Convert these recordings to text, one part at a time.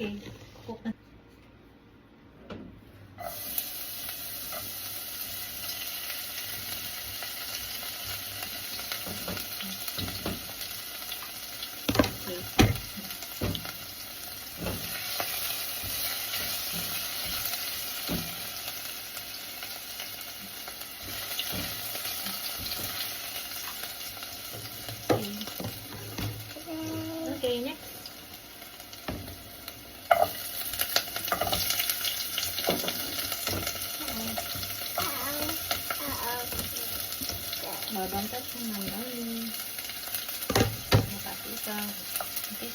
Okay. Cook na. Okay, next. Don't touch my only. Nakapisa. Okay.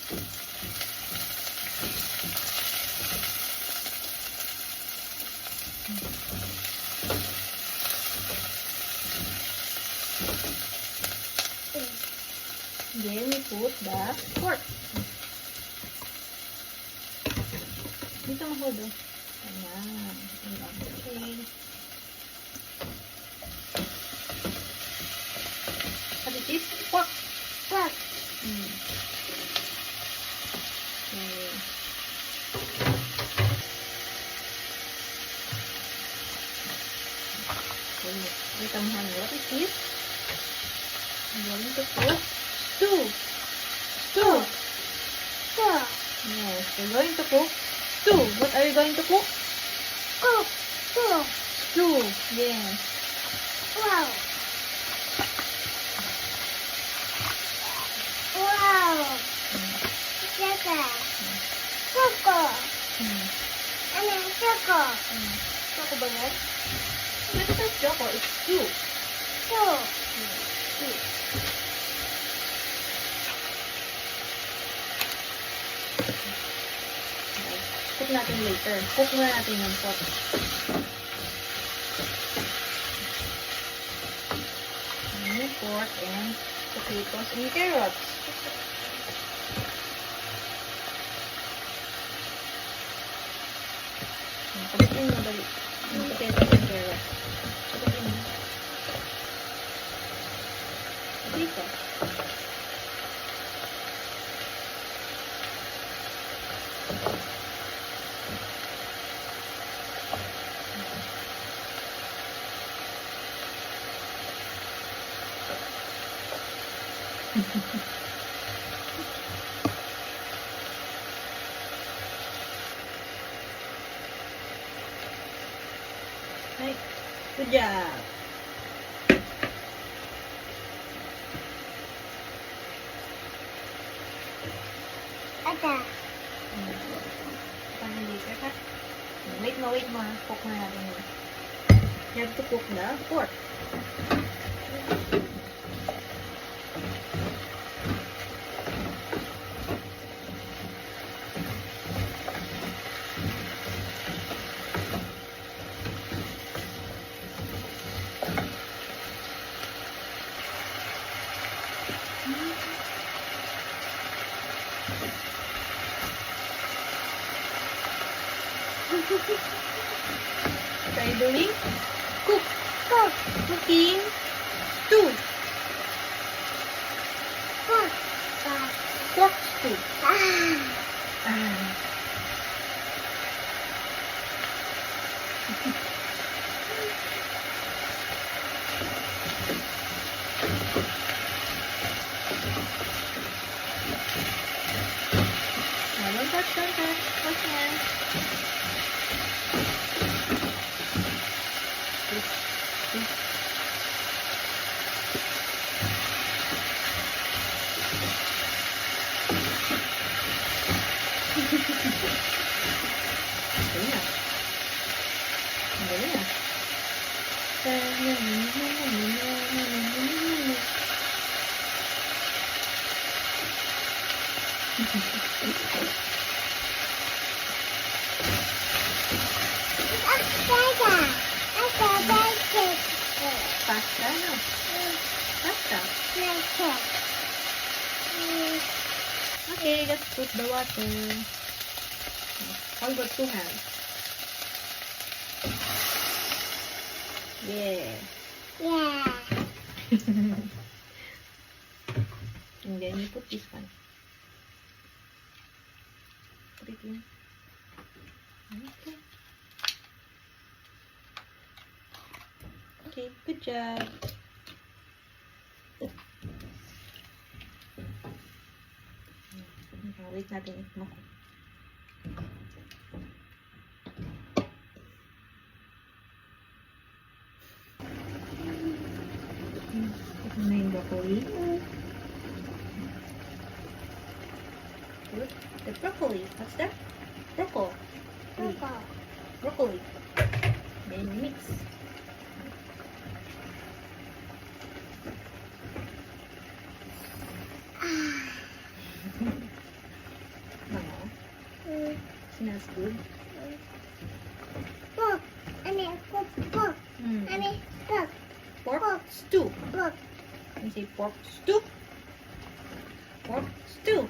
Then we put the pork. Dito mahudo. Ayan. Okay. What is this? Pork. Pork. Okay. Wait a minute. What is this? I'm going to put stew. Stew. Stew. Yes, we're going to cook stew. What are you going to cook? Cook. Stew. Stew. Yes. Wow. Wow. Choco. Choco. Ano yung choco? Choco ba yan? It's not choco, it's stew. Stew. Stew. Cook natin later. Cook muna natin yung pork. Pork and potatoes and carrots. Pagkain mo dali. Yung potatoes and carrots. Pagkain mo. Dito. Right. Good job. Ada. Paano later ka? Wait mo. Cook na natin yun. You have to cook the pork. What are you doing? Cook. Cook. Cooking. Stew. Cook. Pork stew. Ah. Don't touch. Wash your hands. Galing na. Pasta, no? Pasta. Okay, let's put the water. How about 2 hands? Yeah. Yeah. And then you put this one. Put it in. Okay. Okay, good job. Wait natin i-smoke. Ito na yung broccoli. Good. The broccoli. What's that? Broccoli. Purple. Broccoli. Then mix. Ano? Smells good. Pork. Pork. Mm. Pork. Pork stew. Pork. Can you say pork stew? Pork stew.